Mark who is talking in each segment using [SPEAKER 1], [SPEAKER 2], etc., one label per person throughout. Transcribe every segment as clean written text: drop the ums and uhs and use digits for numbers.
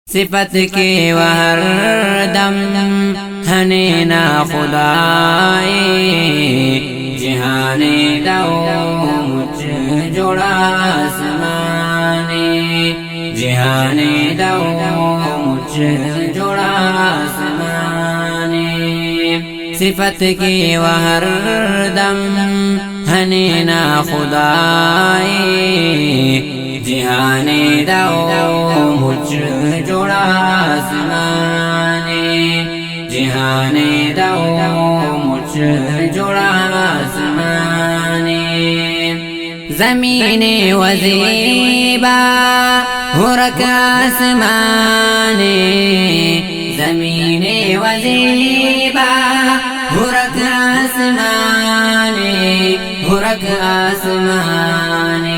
[SPEAKER 1] صفت کے وہ ہر دم ہنے نا خدائے جہان دو مجھ جوڑا آسمانے جہان دو مجھ جوڑا آسمانے صفت کے وہ ہر دم ہنے نا خدائے جہان دو مجھ جوڑا آسمانے جہان دو مجھ جوڑا آسمانے زمین وزیبا ہرک آسمانے زمین وزیبا ہرک آسمانے ہرک آسمانے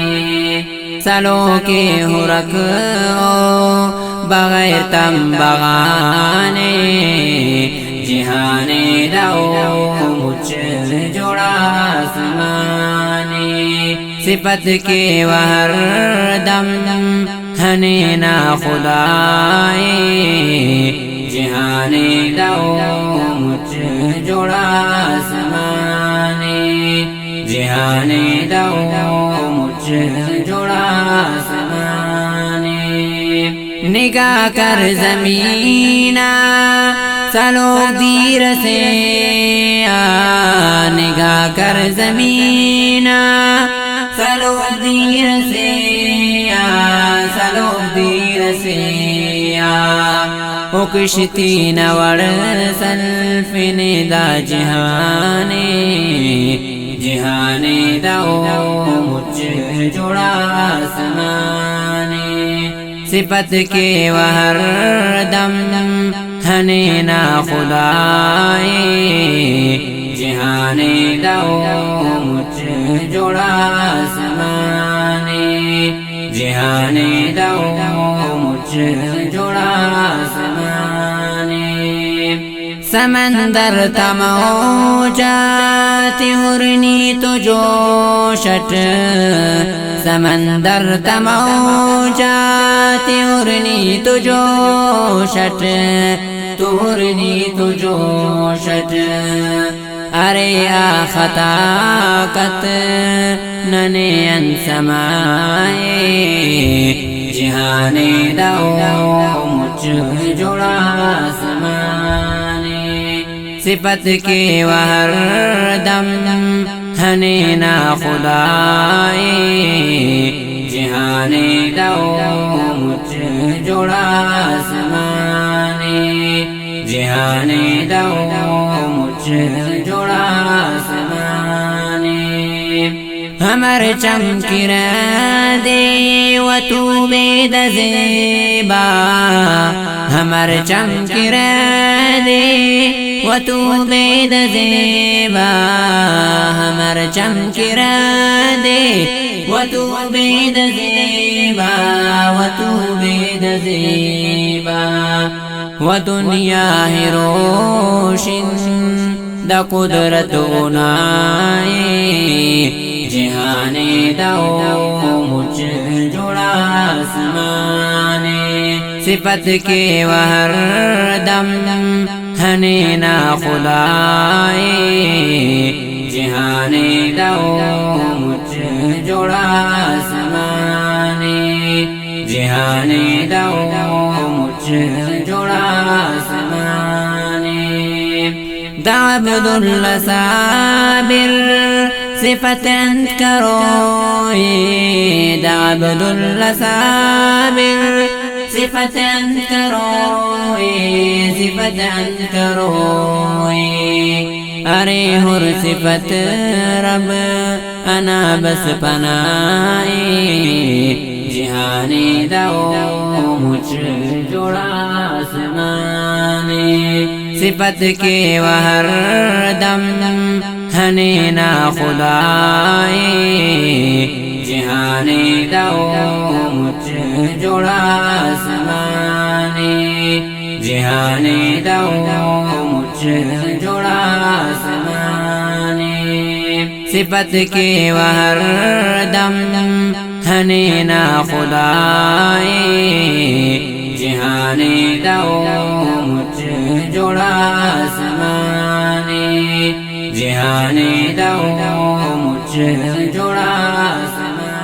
[SPEAKER 1] سلو کے ہرک بغیر تم بغانے جہان دو مجھ جوڑا آسمانے صفت کے وہ ہر دم ہنے نا خدائے جہان دو مجھ جوڑا آسمانے جہان دو مجھ جوڑا آسمانے نگاہ کر زمینہ سلوک دیر سے نگاہ کر زمینہ سلوک دیر سے سلوک دیر سے کشتی نوڑ سلف ندا جہانے جہان دو مجھ جوڑا آسمانے صفت کے وہ ہر دم ہنے نا خدائے جہان دو مجھ جوڑا آسمانے جہان دو مجھ جوڑا آسمانے سمندر تموجات ہرنی تو جوشٹ سمندر تموجات ہرنی تو جوشٹ ہرنی تو جوشٹ ارے خطا کت ننے انسمائے جہان دو مجھ جوڑا آسمانے صفت کے وہ ہر دم ہنے نا خدائے جہان دو مجھ جوڑا آسمانے جہان دو مجھ جوڑا آسمانے ہمر چمکی دے و تو بید زیبا ہمر چمکی دے و تو بید زیبا ہمر چمکی دے و تو بید زیبا و تو بید زیبا و دنیا ہی روشن دا قدرت اونائے جہان دو مجھ جوڑا آسمانے صفت کے وہ ہر دم ہنے نا خدائے جہان دو مجھ جوڑا آسمانے جہان دو مجھ جوڑا آسمانے عبد اللہ صابر صفت انت کروئے عبد اللہ صابر صفت انت کروئے صفت انت کروئے ارے ہر صفت رب انا بس پنائے جہان دو مجھ جوڑا آسمانے صفت کے وہ ہر دم ہنے نا خدائے جہان دو مجھ جوڑا آسمانے جہان دو مجھ جوڑا آسمانے صفت کے وہ ہر دم ہنے نا خدائے جہانی دو مجھ جوڑا سمانی جہانی دو مجھ